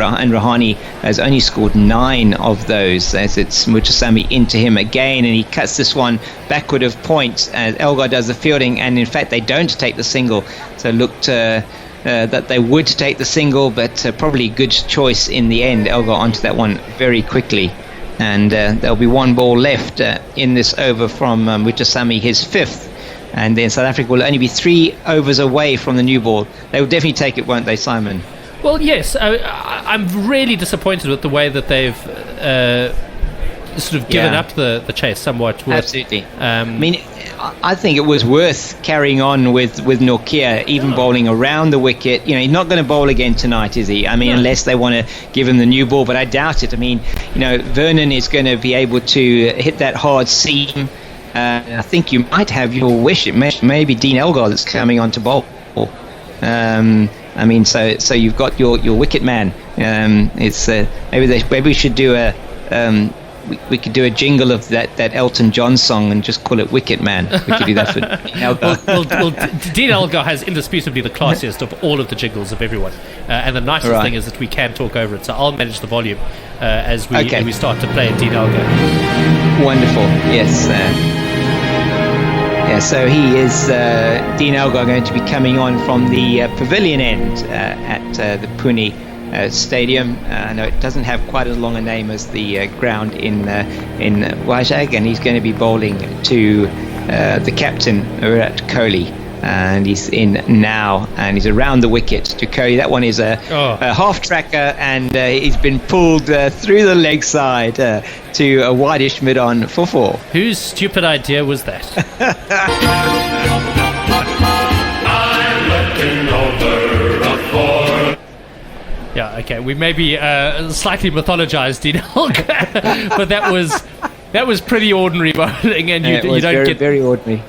and Rahani has only scored 9 of those, as it's Mutasamy into him again, and he cuts this one backward of point as Elgar does the fielding, and in fact they don't take the single, so looked that they would take the single, but probably good choice in the end. Elgar onto that one very quickly, and there'll be 1 ball left in this over from Mutasamy, his 5th. And then South Africa will only be 3 overs away from the new ball. They will definitely take it, won't they, Simon? Well, yes. I'm really disappointed with the way that they've sort of given up the chase somewhat. Absolutely. I mean, I think it was worth carrying on with Nortje, even bowling around the wicket. You know, he's not going to bowl again tonight, is he? I mean, unless they want to give him the new ball, but I doubt it. I mean, you know, Vernon is going to be able to hit that hard seam. I think you might have your wish. It may be Dean Elgar that's coming on to bowl. I mean, so you've got your wicket man. Maybe we should do we could do a jingle of that Elton John song and just call it Wicket Man. We could do that for Dean Elgar. well, Dean Elgar has indisputably the classiest of all of the jingles of everyone, and the nicest thing is that we can talk over it. So I'll manage the volume as we start to play Dean Elgar. Wonderful. Yes. So he is Dean Elgar going to be coming on from the pavilion end at the Pune Stadium. I know it doesn't have quite as long a name as the ground in Vizag, and he's going to be bowling to the captain Virat Kohli, and he's in now, and he's around the wicket to Kohli. That one is a half tracker, and he's been pulled through the leg side to a wideish mid-on for 4. Whose stupid idea was that? Yeah, okay. We maybe slightly mythologized Dean Elgar, but that was pretty ordinary bowling, and you don't get very ordinary.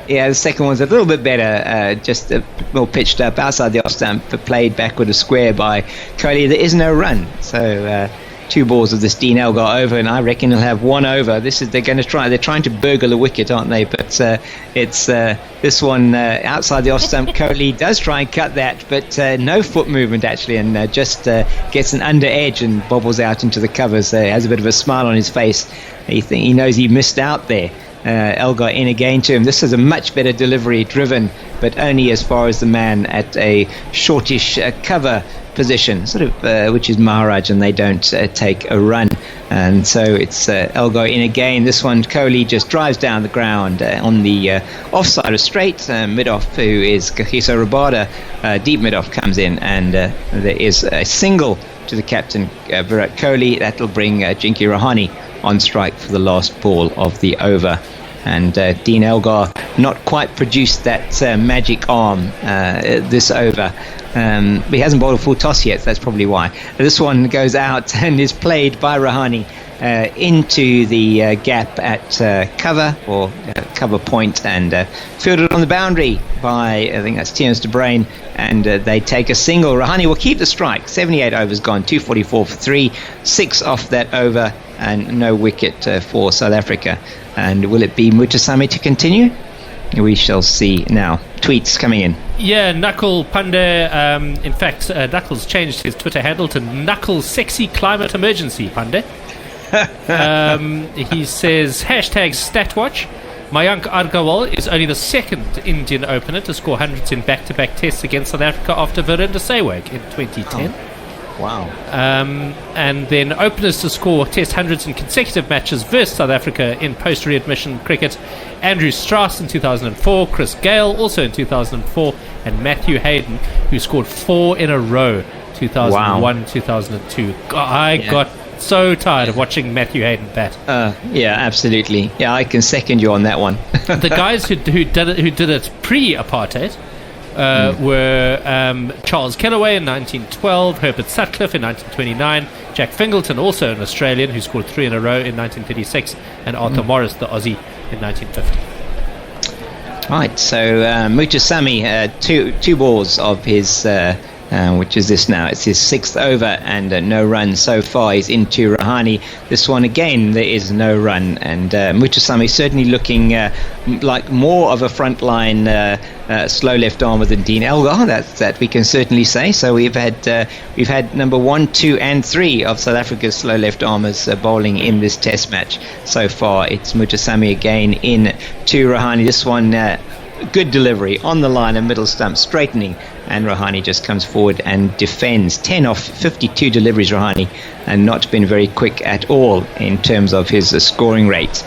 Yeah, the second one's a little bit better, just well pitched up outside the off stump, but played backward a square by Kohli. There is no run, so 2 balls of this Dean Elgar over, and I reckon he'll have 1 over. They're trying to burgle a wicket, aren't they? But it's this one outside the off stump. Kohli does try and cut that, but no foot movement actually, and just gets an under edge and bobbles out into the covers. Has a bit of a smile on his face. He knows he missed out there. Elgar in again to him. This is a much better delivery, driven, but only as far as the man at a shortish cover position, sort of, which is Maharaj, and they don't take a run. And so it's Elgar in again. This one, Kohli just drives down the ground on the offside of straight. Mid-off, who is Kagiso Rabada, deep mid-off comes in, and there is a single to the captain, Virat Kohli. That'll bring Jinky Rahane on strike for the last ball of the over. And Dean Elgar not quite produced that magic arm this over. He hasn't bowled a full toss yet, so that's probably why. This one goes out and is played by Rahane into the gap at cover, or cover point, and fielded on the boundary by, I think that's Tiernus de Bruin, and they take a single. Rahane will keep the strike. 78 overs gone, 244 for 3, 6 off that over, and no wicket for South Africa. And will it be Mutasamy to continue? We shall see now. Tweets coming in. Yeah, Knuckle Pandey. In fact, Knuckles changed his Twitter handle to Knuckle Sexy Climate Emergency Pandey. He says, #StatWatch. Mayank Agarwal is only the 2nd Indian opener to score hundreds in back-to-back tests against South Africa after Virender Sehwag in 2010. Wow. And then openers to score test hundreds in consecutive matches versus South Africa in post-readmission cricket: Andrew Strauss in 2004, Chris Gale also in 2004, and Matthew Hayden, who scored 4 in a row, 2001, 2002. I got so tired of watching Matthew Hayden bat. Yeah, absolutely. Yeah, I can second you on that one. The guys who did it pre-apartheid were Charles Kellaway in 1912, Herbert Sutcliffe in 1929, Jack Fingleton, also an Australian, who scored 3 in a row in 1936, and Arthur Morris, the Aussie, in 1950. Right, so Mutasamy, two balls of his which is this now. It's his 6th over and no run so far. He's into Rahani. This one again, there is no run, and Mutasami certainly looking like more of a frontline slow left armer than Dean Elgar. That we can certainly say. So we've had number 1, 2, and 3 of South Africa's slow left armers bowling in this Test match so far. It's Mutasami again in to Rahani. This one. Good delivery on the line and middle stump, straightening, and Rahani just comes forward and defends. 10 off 52 deliveries, Rahani, and not been very quick at all in terms of his scoring rate.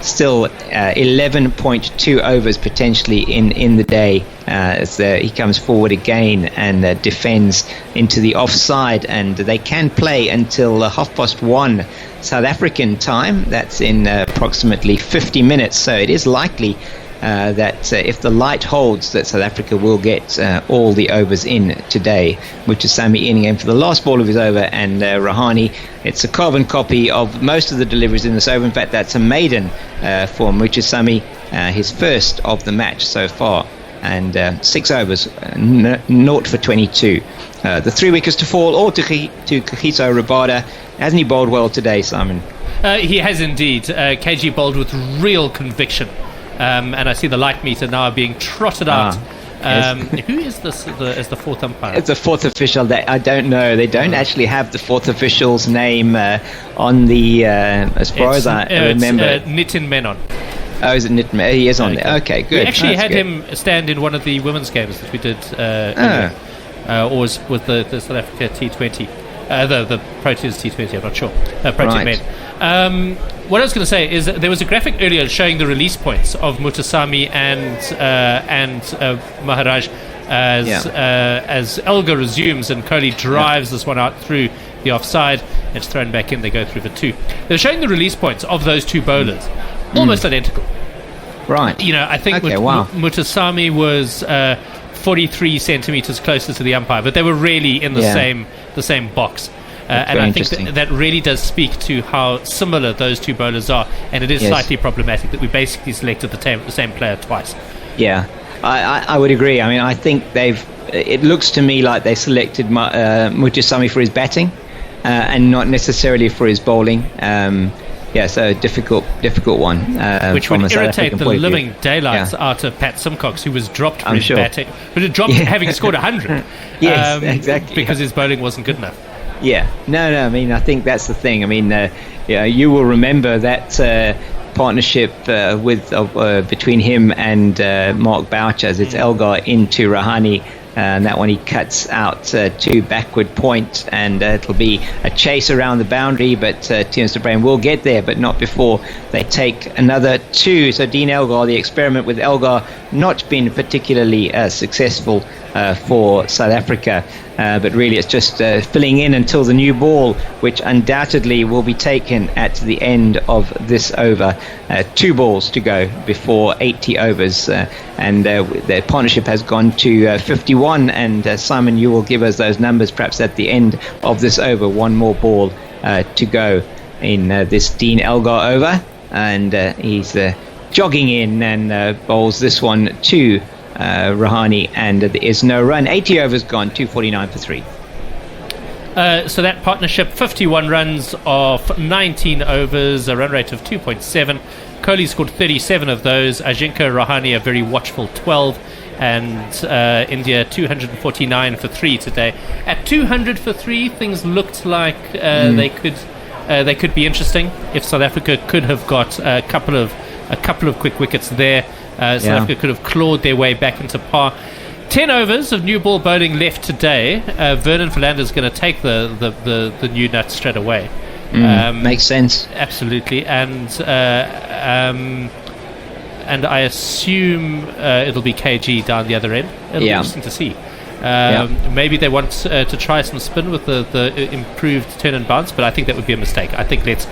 Still 11.2 overs potentially in the day as he comes forward again and defends into the offside, and they can play until 1:30 South African time. That's in approximately 50 minutes, so it is likely that if the light holds, that South Africa will get all the overs in today. Mutasami in again for the last ball of his over, and Rahani, it's a carbon copy of most of the deliveries in this over. In fact, that's a maiden for Mutasami, his first of the match so far, and 6 overs, 0 for 22. The 3 wickets to fall, all to Kagiso Rabada. Hasn't he bowled well today, Simon? He has indeed. KG bowled with real conviction. And I see the light meter now being trotted out. Yes. Who is this as the 4th umpire? It's the 4th official. I don't know. They don't actually have the 4th official's name on the, as far as I remember. It's Nitin Menon. Oh, is it Nitin? He is on there. Okay, good. We actually had him stand in one of the women's games that we did, or was with the South Africa T20. The Proteas T20, I'm not sure. Protein Men. What I was going to say is that there was a graphic earlier showing the release points of Mutasami and Maharaj as Elgar resumes and Kohli drives this one out through the offside. It's thrown back in. They go through for 2. They're showing the release points of those 2 bowlers, almost identical. Right. You know, I think Mutasami was 43 centimeters closer to the umpire, but they were really in the same box. And I think that really does speak to how similar those 2 bowlers are, and it is slightly problematic that we basically selected the same player twice. Yeah, I would agree. I mean, I think it looks to me like they selected Mutasami for his batting and not necessarily for his bowling. So difficult one. Which would irritate the living daylights out of Pat Simcox, who was dropped for his batting, but had dropped having scored 100. Yes, exactly. Because his bowling wasn't good enough. Yeah, no. I mean, I think that's the thing. I mean, you will remember that partnership between him and Mark Boucher, as it's Elgar into Rahani. And that one he cuts out to backward point, and it'll be a chase around the boundary, but Terence de Bruyn will get there, but not before they take another 2. So Dean Elgar, the experiment with Elgar, not been particularly successful for South Africa, but really it's just filling in until the new ball, which undoubtedly will be taken at the end of this over. 2 balls to go before 80 overs, and the partnership has gone to 51, and Simon, you will give us those numbers perhaps at the end of this over. 1 more ball to go in this Dean Elgar over, and he's jogging in and bowls this one to Rahani, and there is no run. 80 overs gone, 249 for 3. So that partnership, 51 runs off 19 overs, a run rate of 2.7. Kohli scored 37 of those. Ajinkya Rahane a very watchful 12, and India 249 for 3 today. At 200 for 3, things looked like they could be interesting if South Africa could have got a couple of quick wickets there. South Africa could have clawed their way back into par. 10 overs of new ball bowling left today. Vernon Philander is going to take the new nut straight away. Makes sense. Absolutely, and I assume it'll be KG down the other end. It'll be interesting to see. Maybe they want to try some spin with the improved turn and bounce, but I think that would be a mistake. I think let's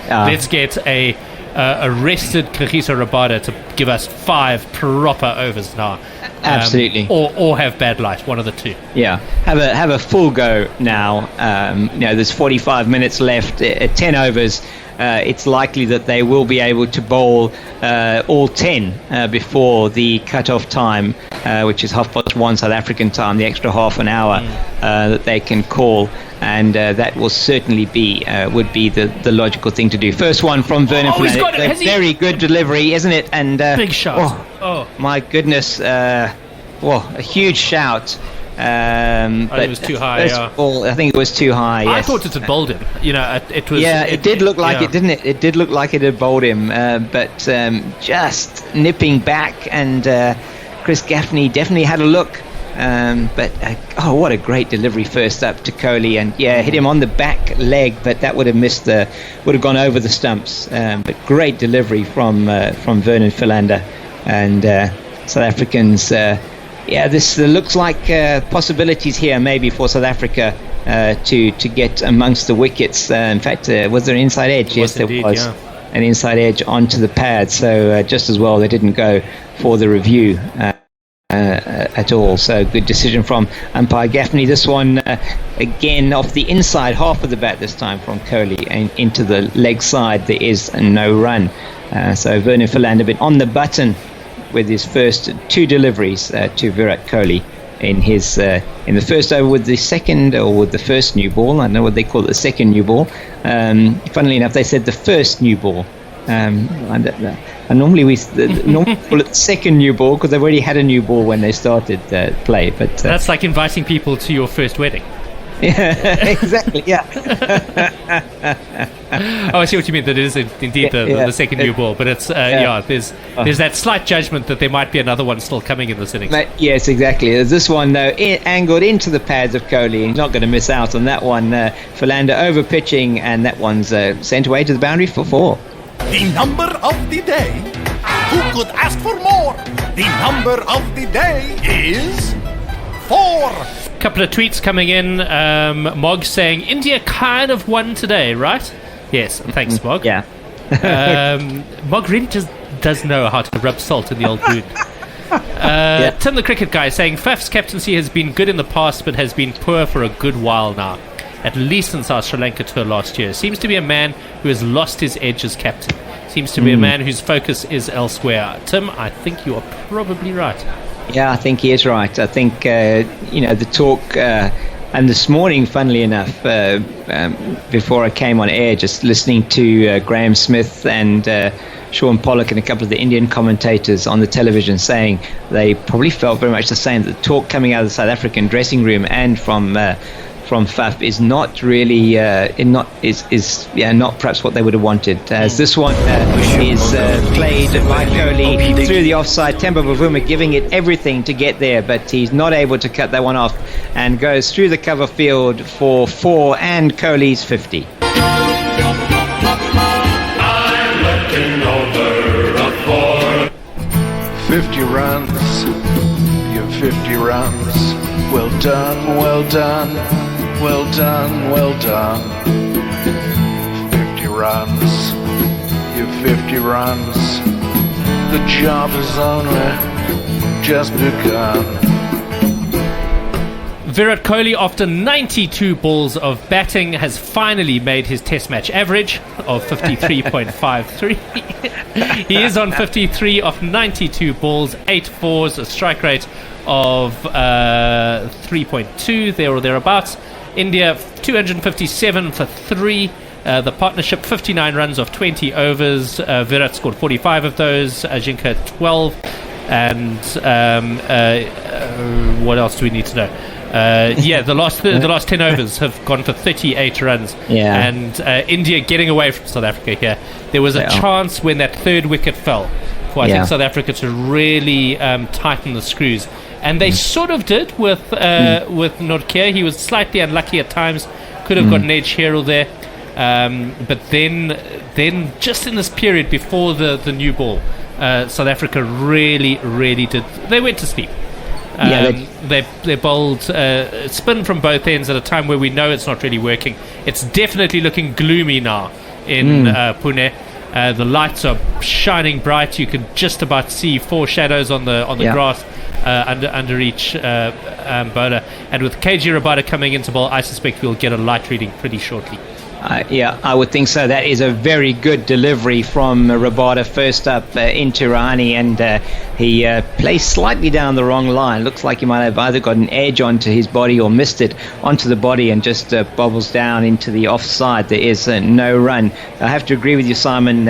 get a arrested Kagiso Rabada to give us 5 proper overs now. Absolutely. Or have bad light, one of the two. Yeah, have a full go now. There's 45 minutes left at 10 overs. It's likely that they will be able to bowl all 10 before the cut-off time, which is 1:30 South African time, the extra half an hour that they can call. And that will certainly would be the logical thing to do. First one from Vernon Philander. Very good delivery, isn't it? And big shot. My goodness. A huge shout. But it was too high. Ball, I think it was too high. Yes. I thought it had bowled him. It was. Yeah, it did look like it, didn't it? It did look like it had bowled him. But just nipping back, and Chris Gaffney definitely had a look. What a great delivery first up to Kohli, and hit him on the back leg, but that would have gone over the stumps. But great delivery from Vernon Philander, and South Africans. This looks like possibilities here maybe for South Africa to get amongst the wickets. In fact, was there an inside edge? Yes, there was an inside edge onto the pad. So just as well they didn't go for the review at all. So good decision from umpire Gaffney. This one again off the inside half of the bat this time from Kohli, and into the leg side there is no run. So Vernon Philander been on the button with his first 2 deliveries to Virat Kohli in his in the first over with the second, or with the first new ball. I don't know what they call it, the second new ball. Funnily enough, they said the first new ball. And normally we call it the second new ball because they've already had a new ball when they started play. But that's like inviting people to your first wedding. Yeah, exactly. Yeah. I see what you mean. That it is indeed the second new ball, but it's there's that slight judgment that there might be another one still coming in this innings. Yes, exactly. There's this one though, angled into the pads of Kohli. He's not going to miss out on that one. Philander over pitching, and that one's sent away to the boundary for 4. The number of the day. Who could ask for more? The number of the day is 4. Couple of tweets coming in. Mog saying India kind of won today, right? Yes, thanks, Mog. Yeah. Mog really just does know how to rub salt in the old wound. Tim the cricket guy saying Faf's captaincy has been good in the past but has been poor for a good while now, at least since our Sri Lanka tour last year. Seems to be a man who has lost his edge as captain. Seems to be a man whose focus is elsewhere. Tim, I think you are probably right. Yeah, I think he is right. I think, the talk, and this morning, funnily enough, before I came on air, just listening to Graham Smith and Sean Pollock and a couple of the Indian commentators on the television saying they probably felt very much the same. The talk coming out of the South African dressing room and from Faf is not really not perhaps what they would have wanted. As this one is played by Kohli through the offside. Temba Bavuma giving it everything to get there, but he's not able to cut that one off, and goes through the cover field for 4 and Kohli's 50. I'm looking over a 4. 50 runs, your 50 runs. Well done, well done, well done, well done. 50 runs, your 50 runs. The job has only just begun. Virat Kohli, after 92 balls of batting, has finally made his test match average of 53.53. He is on 53 off 92 balls, 8 fours, a strike rate of 3.2 there or thereabouts. India 257 for 3. The partnership 59 runs off 20 overs. Virat scored 45 of those. Ajinkya 12. And what else do we need to know? The last 10 overs have gone for 38 runs. Yeah. And India getting away from South Africa here. There was a chance when that third wicket fell for I think South Africa to really tighten the screws. And they sort of did with Nortje. He was slightly unlucky at times. Could have got an edge here or there. But then just in this period before the new ball, South Africa really did. They went to sleep. They bowled spin from both ends at a time where we know it's not really working. It's definitely looking gloomy now in Pune. The lights are shining bright. You can just about see four shadows on the grass under each bowler. And with KG Rabada coming into bowl, I suspect we'll get a light reading pretty shortly. Yeah, I would think so. That is a very good delivery from Rabada first up into Rahane, and he placed slightly down the wrong line. Looks like he might have either got an edge onto his body or missed it onto the body and just bobbles down into the offside. There is no run. I have to agree with you, Simon.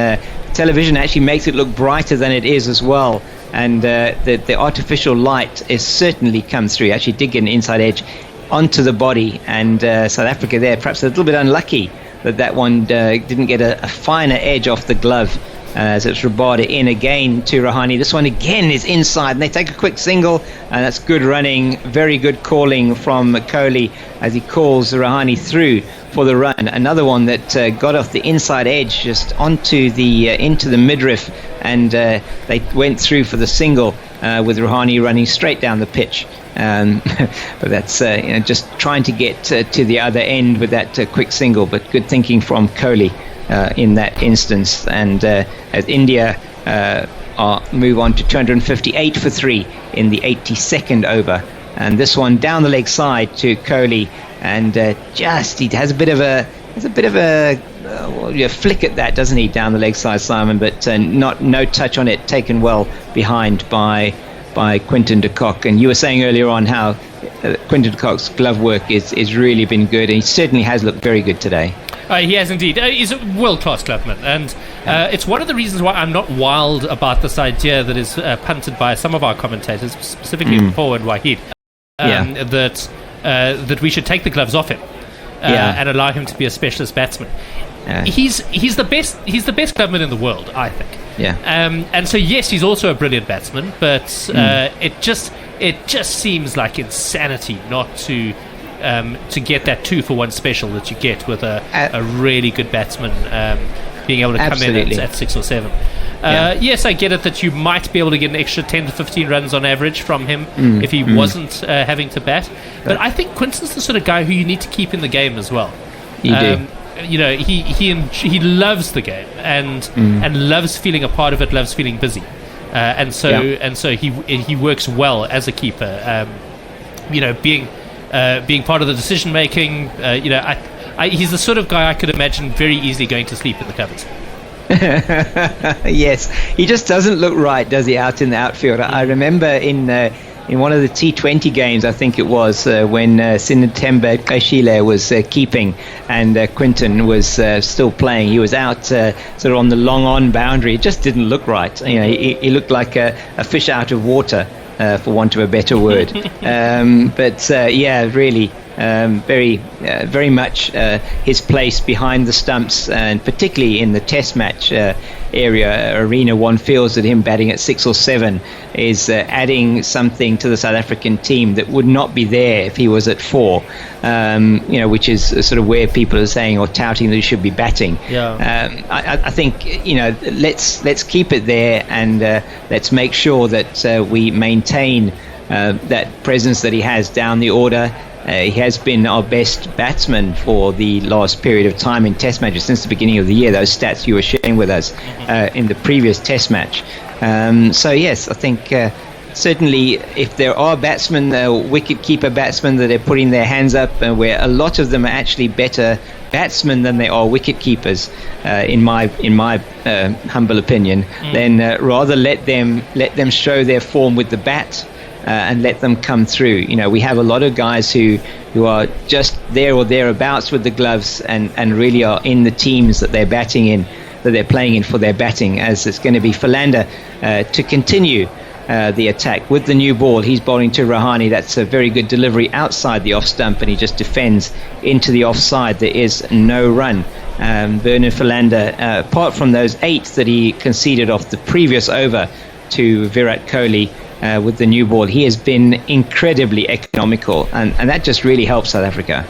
Television actually makes it look brighter than it is as well, and the artificial light is certainly come through. He actually did get an inside edge onto the body, and South Africa there perhaps a little bit unlucky that one didn't get a finer edge off the glove, as it's Rabada in again to Rahane. This one again is inside, and they take a quick single, and that's good running, very good calling from Kohli as he calls Rahane through for the run. Another one that got off the inside edge just onto the into the midriff, and they went through for the single with Rahane running straight down the pitch. But that's just trying to get to the other end with that quick single, but good thinking from Kohli in that instance. And as India move on to 258 for 3 in the 82nd over, and this one down the leg side to Kohli, and he has a bit of a flick at that, doesn't he, down the leg side, Simon, but no touch on it, taken well behind by Quinton de Kock. And you were saying earlier on how Quinton de Kock's glove work is really been good, and he certainly has looked very good today. He has indeed. He's a world-class clubman, and it's one of the reasons why I'm not wild about this idea that is punted by some of our commentators, specifically Paul and Wahid, that we should take the gloves off him and allow him to be a specialist batsman. He's the best clubman in the world, I think. And so yes, he's also a brilliant batsman, but it just seems like insanity not to get that 2-for-1 special that you get with a really good batsman being able to come in at 6 or 7. Yes, I get it that you might be able to get an extra 10 to 15 runs on average from him if he wasn't having to bat. But I think Quinton's the sort of guy who you need to keep in the game as well. You do. He loves the game and loves feeling a part of it, loves feeling busy, and so he works well as a keeper. Being part of the decision making. He's the sort of guy I could imagine very easily going to sleep in the covers. Yes, he just doesn't look right, does he, out in the outfield? I remember in one of the T20 games, I think it was, when Sinetemba Kashile was keeping and Quinton was still playing. He was out sort of on the long-on boundary. It just didn't look right. He looked like a fish out of water, for want of a better word. Really, very much his place behind the stumps, and particularly in the Test match arena, one feels that him batting at 6 or 7 is adding something to the South African team that would not be there if he was at 4. Which is sort of where people are saying or touting that he should be batting. I think let's keep it there, and let's make sure that we maintain that presence that he has down the order. He has been our best batsman for the last period of time in Test matches since the beginning of the year. Those stats you were sharing with us in the previous Test match. Yes, I think certainly if there are batsmen, wicket-keeper batsmen, that are putting their hands up, where a lot of them are actually better batsmen than they are wicket-keepers, in my humble opinion, then rather let them show their form with the bat. And let them come through. We have a lot of guys who are just there or thereabouts with the gloves, and really are in the teams that they're batting in, that they're playing in for their batting, as it's going to be Philander to continue the attack with the new ball. He's bowling to Rahane. That's a very good delivery outside the off stump, and he just defends into the offside. There is no run. Bernard Philander, apart from those 8 that he conceded off the previous over to Virat Kohli, with the new ball, he has been incredibly economical, and that just really helps South Africa.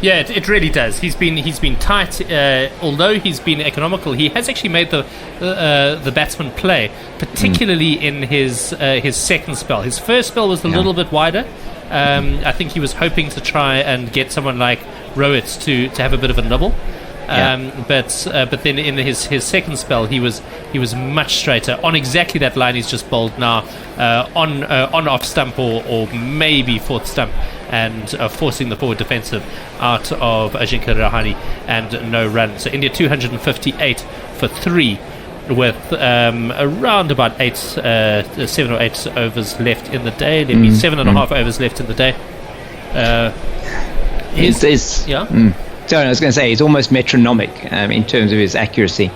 Yeah, it really does. He's been tight. Although he's been economical, he has actually made the batsman play, particularly in his second spell. His first spell was a little bit wider. I think he was hoping to try and get someone like Rohit to have a bit of a nibble. But then in his second spell, he was much straighter on exactly that line he's just bowled now, on off stump or maybe fourth stump, and forcing the forward defensive out of Ajinkya Rahane and no run. So India 258 for 3 with around about 7 or 8 overs left in the day. There'll be 7.5 overs left in the day. Sorry, I was going to say, he's almost metronomic in terms of his accuracy.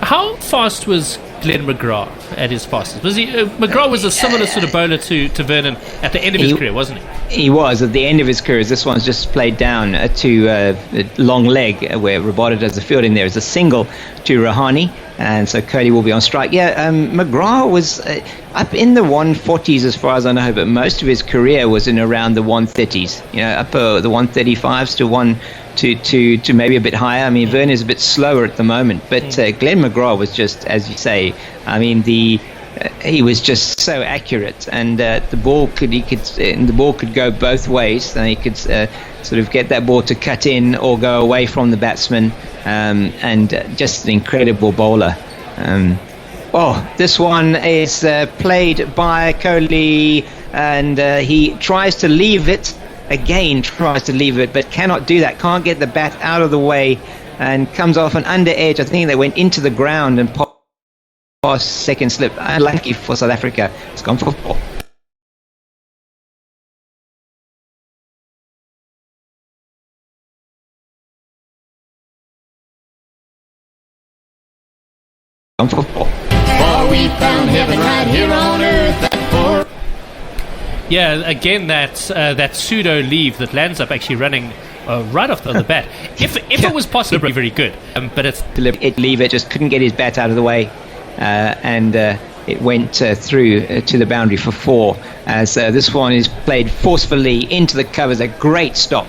How fast was Glenn McGrath at his fastest? Was he? McGrath was a similar sort of bowler to Vernon at the end of his career, wasn't he? He was at the end of his career. This one's just played down to long leg, where Rabada does the fielding. There is a single to Rahane, and so Kohli will be on strike. McGrath was up in the 140s as far as I know, but most of his career was in around the 130s. Up the 135s to maybe a bit higher. I mean, Vernon is a bit slower at the moment, but Glenn McGrath was just, as you say, I mean, he was just so accurate, and the ball could go both ways. And he could sort of get that ball to cut in or go away from the batsman, and just an incredible bowler. This one is played by Kohli, and he tries to leave it. Again, tries to leave it, but cannot do that. Can't get the bat out of the way, and comes off an under edge. I think they went into the ground and past second slip. Unlucky for South Africa. It's gone for 4. Gone for 4. For we found heaven right here on earth at 4. Yeah, again, that pseudo leave that lands up actually running right off the bat. If it was possible, it would be very good. But it's leave it, just couldn't get his bat out of the way, and it went through to the boundary for 4. As this one is played forcefully into the covers. A great stop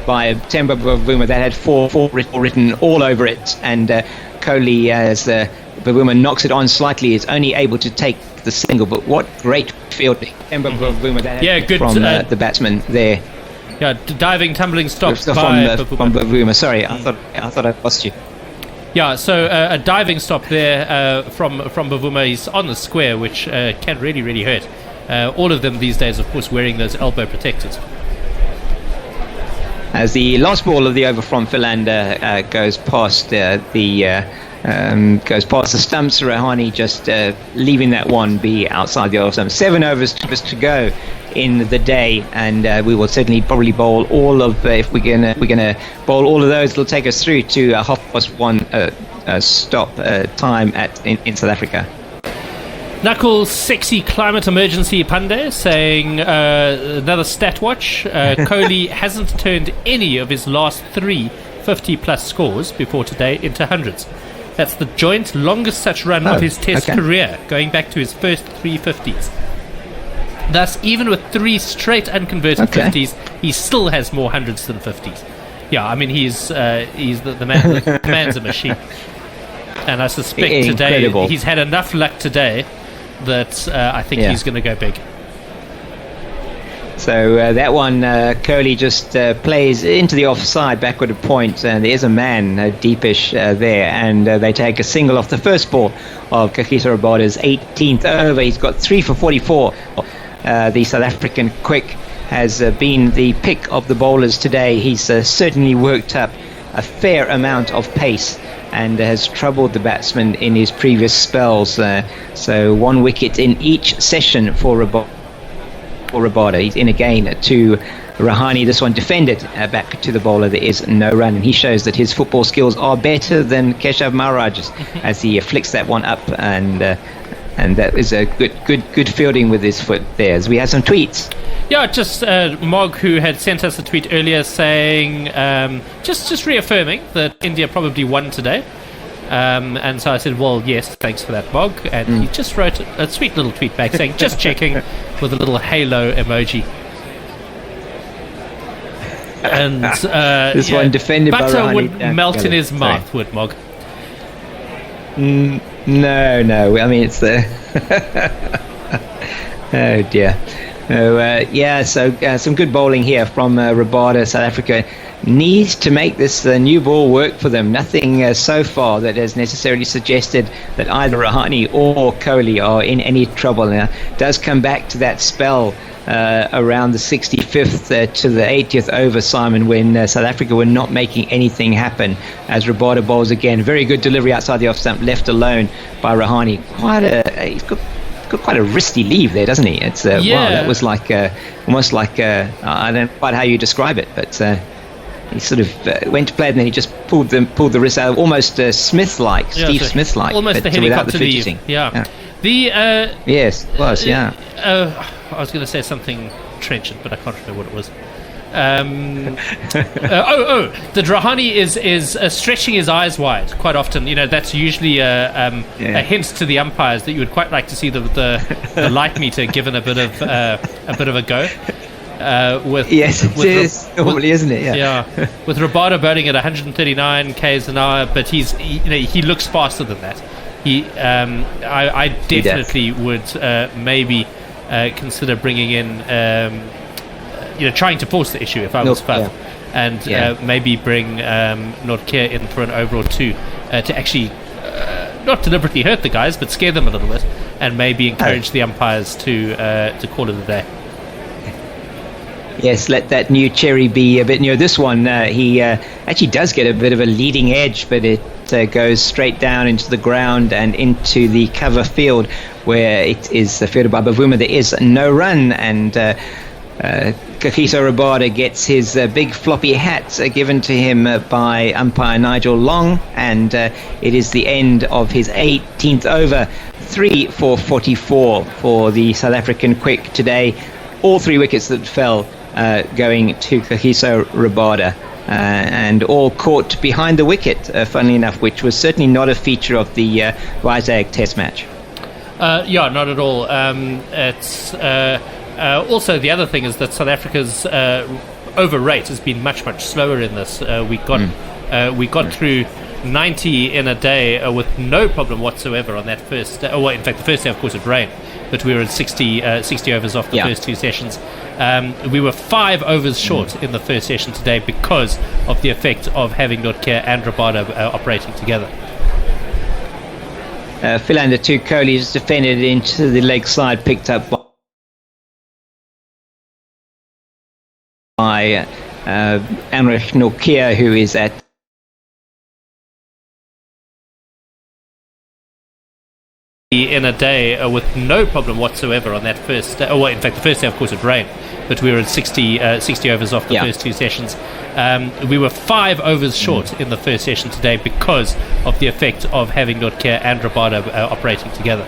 by Temba Bavuma that had 4 written all over it, and Kohli, as Bavuma knocks it on slightly, is only able to take the single. But what great fielding Temba Bavuma that had good from the batsman there. Yeah, diving, tumbling stop from by Bavuma. Sorry, I thought I lost you. Yeah, so a diving stop there from Bavuma. He's on the square, which can really, really hurt. All of them these days, of course, wearing those elbow protectors. As the last ball of the over from Philander goes past the stumps, Rahane just leaving that one be outside the off stump. 7 overs to go in the day, and we will certainly probably bowl all of if we're gonna bowl all of those, it'll take us through to 1:30 stop time in South Africa. Knuckles sexy climate emergency Pandey saying another stat watch. Kohli hasn't turned any of his last 3 50-plus scores before today into hundreds. That's the joint longest such run of his Test career, going back to his first 3 50s. Thus, even with 3 straight unconverted 50s, he still has more hundreds than 50s. Yeah, I mean, he's the man. The man's a machine. And I suspect today he's had enough luck today that I think he's going to go big. So that one, Kohli just plays into the offside, backward of point, and there is a man deepish there, and they take a single off the first ball of Kagiso Rabada's 18th over. He's got 3 for 44. The South African quick has been the pick of the bowlers today. He's certainly worked up a fair amount of pace and has troubled the batsman in his previous spells. So 1 wicket in each session for Rabada. He's in again to Rahane. This one defended back to the bowler. There is no run, and he shows that his football skills are better than Keshav Maharaj's as he flicks that one up, and that is a good fielding with his foot there. As we have some tweets. Yeah, just Mog, who had sent us a tweet earlier saying just reaffirming that India probably won today. And so I said, well, yes, thanks for that, Mog. And he just wrote a sweet little tweet back saying, just checking, with a little halo emoji. And this one defended by butter Rahane would melt in his mouth, would Mog? No. I mean, it's the... oh, dear. So some good bowling here from Rabada. South Africa needs to make this new ball work for them. Nothing so far that has necessarily suggested that either Rahane or Kohli are in any trouble. Now, does come back to that spell around the 65th to the 80th over, Simon, when South Africa were not making anything happen, as Rabada bowls again. Very good delivery outside the off stump, left alone by Rahane. He's got quite a wristy leave there, doesn't he? It's wow, that was like almost like I don't know quite how you describe it, but he sort of went to play it and then he just pulled the wrist out, almost Smith-like, Steve Smith-like, almost but the without the helicopter leave. fidgeting. Yeah. The yes, it was. I was going to say something trenchant, but I can't remember what it was. The Rahane is stretching his eyes wide quite often. You know, that's usually a hint to the umpires that you would quite like to see the light meter given a bit of a go. Is normally, isn't it? Yeah. With Rabada bowling at 139 k's an hour, but he looks faster than that. I definitely would maybe consider bringing in, trying to force the issue if I was Faf, and maybe bring Notkeer in for an over or two to actually not deliberately hurt the guys, but scare them a little bit, and maybe encourage the umpires to call it a day. Yes, let that new cherry be a bit near. This one, he actually does get a bit of a leading edge, but it goes straight down into the ground and into the cover field, where it is fielded by Bavuma. There is no run, and Kagiso Rabada gets his big floppy hat given to him by umpire Nigel Long, and it is the end of his 18th over. 3 for 44 for the South African quick today. All three wickets that fell going to Kagiso Rabada, and all caught behind the wicket, funnily enough, which was certainly not a feature of the Visakhapatnam Test match. Not at all. It's also, the other thing is that South Africa's over rate has been much slower in this. We got through 90 in a day with no problem whatsoever on that first. In fact, the first day, of course, it rained, but we were at 60 overs off the first two sessions. We were 5 overs short in the first session today because of the effect of having Notkeer and Rabada operating together. Philander to Kohli is defended into the leg side, picked up by Anrich Notkeer, who is at in a day with no problem whatsoever on that first. In fact, the first day, of course, it rained, but we were at 60 overs off the first two sessions. We were 5 overs short in the first session today because of the effect of having Notkeer and Rabada operating together.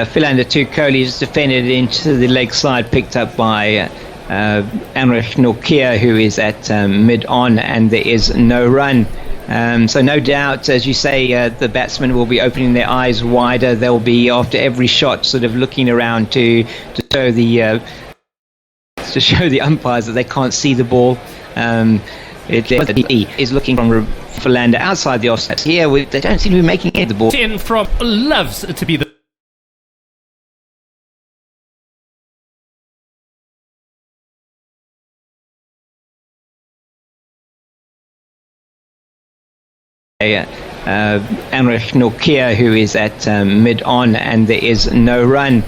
Philander to Kohli is defended into the leg side, picked up by Anrich Notkeer, who is at mid-on, and there is no run. So no doubt, as you say, the batsmen will be opening their eyes wider. They'll be, after every shot, sort of looking around to show the umpires that they can't see the ball. It is looking from Philander outside the offside. Here, they don't seem to be making it. The ball in from loves to be the Anrich Notkeer, who is at mid-on, and there is no run.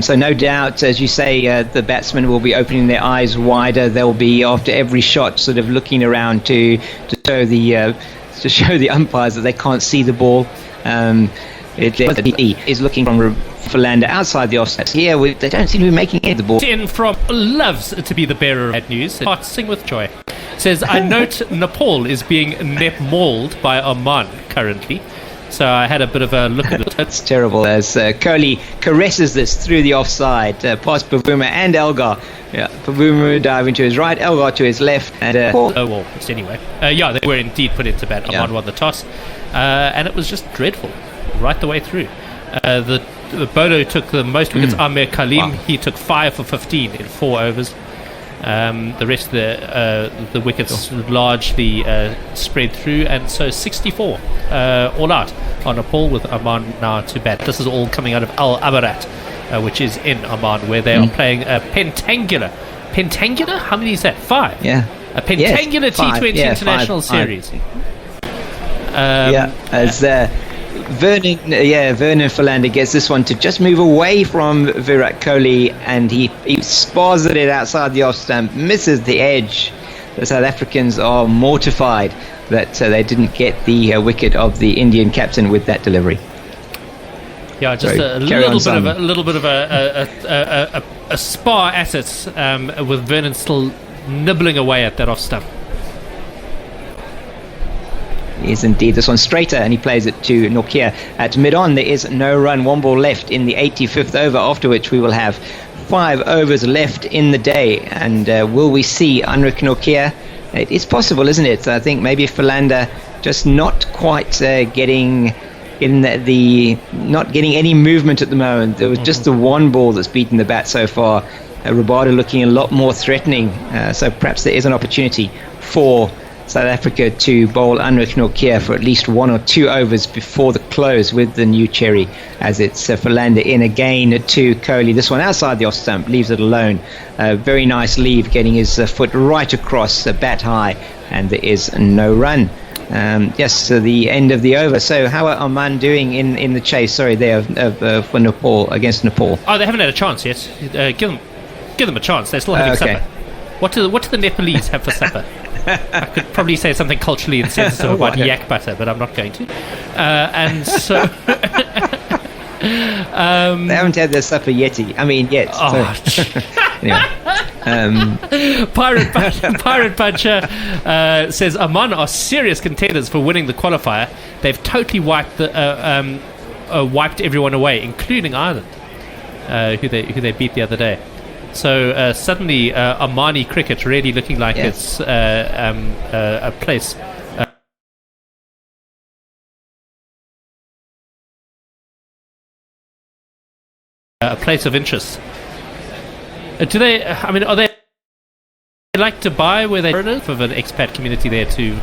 So no doubt, as you say, the batsmen will be opening their eyes wider. They'll be, after every shot, sort of looking around to show the umpires that they can't see the ball. It is looking from Philander outside the offside. Here, they don't seem to be making it. The ball in from loves to be the bearer of bad news. Heart sing with joy. Says, I note Nepal is being mauled by Oman currently. So I had a bit of a look at it. That's terrible, as Kohli caresses this through the offside, past Bavuma and Elgar. Bavuma diving to his right, Elgar to his left. And anyway. They were indeed put into bat. Oman won the toss. And it was just dreadful right the way through. The Bodo took the most wickets. Amir Kalim, he took 5 for 15 in 4 overs. The rest of the wickets largely spread through, and so 64 all out on Nepal, with Oman now to bat. This is all coming out of Al Abarat which is in Oman, where they are playing a pentangular. Pentangular? How many is that? 5? Yeah. A pentangular T20 international series. As Vernon Philander gets this one to just move away from Virat Kohli, and he spars it outside the off stump, misses the edge. The South Africans are mortified that they didn't get the wicket of the Indian captain with that delivery. Yeah, just a little bit of a spar at it, with Vernon still nibbling away at that off stump. Is indeed this one straighter, and he plays it to Nokia at mid-on. There is no run, 1 ball left in the 85th over, after which we will have 5 overs left in the day. And will we see Anrich Nokia? It is possible, isn't it? I think maybe Philander just not quite getting not getting any movement at the moment. There was just the 1 ball that's beaten the bat so far. Rabada looking a lot more threatening, so perhaps there is an opportunity for South Africa to bowl Anrich Nokia for at least 1 or 2 overs before the close with the new cherry, as it's Philander in again to Kohli. This one outside the off stump, leaves it alone. Very nice leave, getting his foot right across, bat high, and there is no run. So the end of the over. So how are Oman doing in the chase? Sorry, there for Nepal, against Nepal. Oh, they haven't had a chance yet. Give them a chance. They're still having supper. What do the Nepalese have for supper? I could probably say something culturally insensitive about yak butter, but I'm not going to. And so they haven't had their supper yet. Yet. Anyway, Pirate Puncher says Oman are serious contenders for winning the qualifier. They've totally wiped everyone away, including Ireland, who they beat the other day. So suddenly Omani cricket really looking like it's a place of interest. Do they? Are they like Dubai, where they have an expat community there to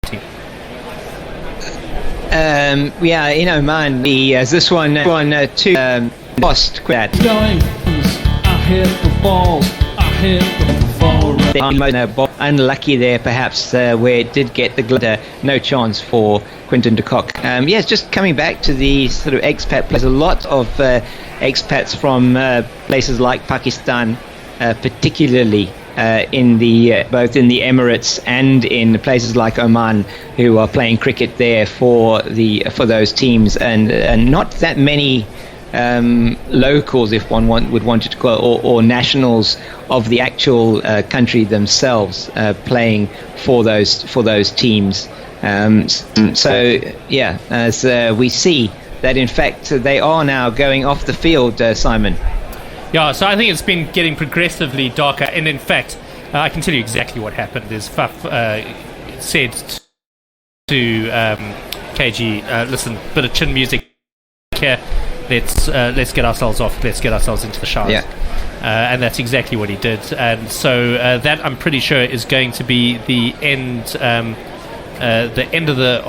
team? In Oman, this one to lost that. I hit the ball. Unlucky there, perhaps, where it did get the glitter. No chance for Quinton de Kock. It's just coming back to the sort of expat players. A lot of expats from places like Pakistan, particularly in the both in the Emirates and in places like Oman, who are playing cricket there for those teams, and not that many locals, if one would want to call, or nationals of the actual country themselves playing for those teams. As we see that in fact they are now going off the field, Simon. Yeah, so I think it's been getting progressively darker, and in fact I can tell you exactly what happened. Is Faf said to KG, listen, bit of chin music here. Let's get ourselves off. Let's get ourselves into the showers. Yeah. And that's exactly what he did. And so that, I'm pretty sure, is going to be the end. The end of the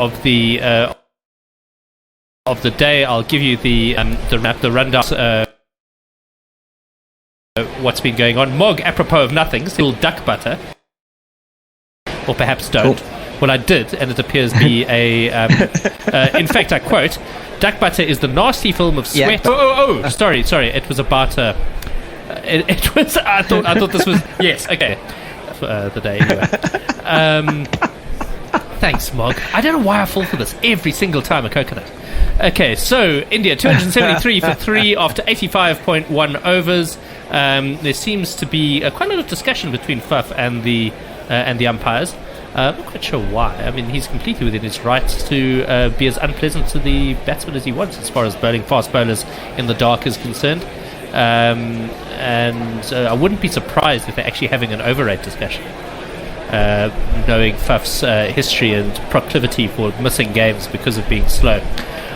day. I'll give you the rundown. What's been going on? Mog, apropos of nothing, still duck butter, or perhaps don't. Cool. Well, I did, and it appears to be a. In fact, I quote: "Duck butter is the nasty film of sweat." Yeah. Sorry. It was about. It was. I thought this was. Yes. Okay. The day. Anyway. Thanks, Mog. I don't know why I fall for this every single time a coconut. Okay, so India 273 for 3 after 85.1 overs. There seems to be quite a lot of discussion between Faf and the umpires. I'm not quite sure why. I mean, he's completely within his rights to be as unpleasant to the batsman as he wants, as far as bowling fast bowlers in the dark is concerned. And I wouldn't be surprised if they're actually having an overrate discussion, knowing Faf's history and proclivity for missing games because of being slow.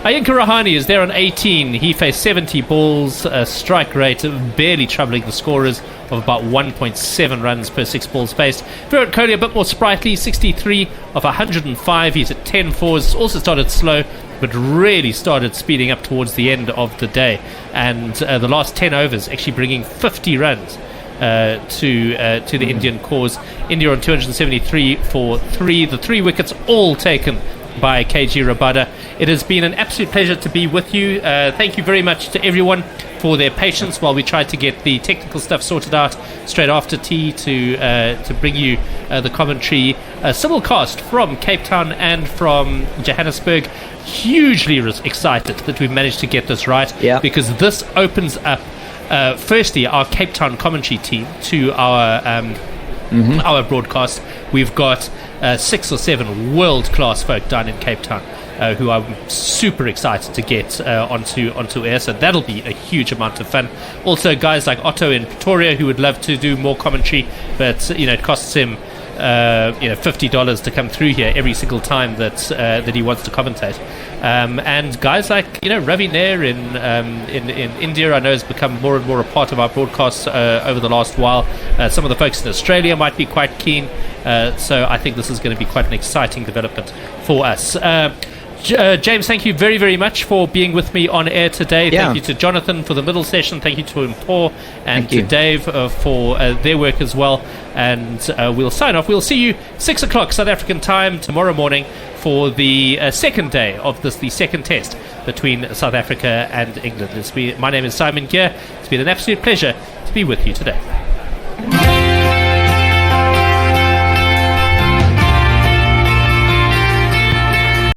Ayanka Rahane is there on 18. He faced 70 balls, a strike rate barely troubling the scorers of about 1.7 runs per 6 balls faced. Virat Kohli a bit more sprightly, 63 of 105. He's at 10 fours. Also started slow, but really started speeding up towards the end of the day, and the last 10 overs actually bringing 50 runs to the Indian cause. India on 273 for 3, the 3 wickets all taken by KG Rabada. It has been an absolute pleasure to be with you. Thank you very much to everyone for their patience while we tried to get the technical stuff sorted out straight after tea to bring you the commentary simulcast from Cape Town and from Johannesburg. Hugely excited that we've managed to get this right, because this opens up firstly our Cape Town commentary team to our broadcast. We've got 6 or 7 world-class folk down in Cape Town who I'm super excited to get onto air, so that'll be a huge amount of fun. Also guys like Otto in Pretoria who would love to do more commentary, but it costs him $50 to come through here every single time that he wants to commentate. And guys like Ravi Nair in India, I know, has become more and more a part of our broadcasts over the last while. Some of the folks in Australia might be quite keen, so I think this is going to be quite an exciting development for us. James, thank you very, very much for being with me on air today. Thank you to Jonathan for the middle session. Thank you to Impor and to Dave for their work as well. And we'll sign off. We'll see you 6 o'clock South African time tomorrow morning for the second day of the second test between South Africa and England. My name is Simon Gear. It's been an absolute pleasure to be with you today.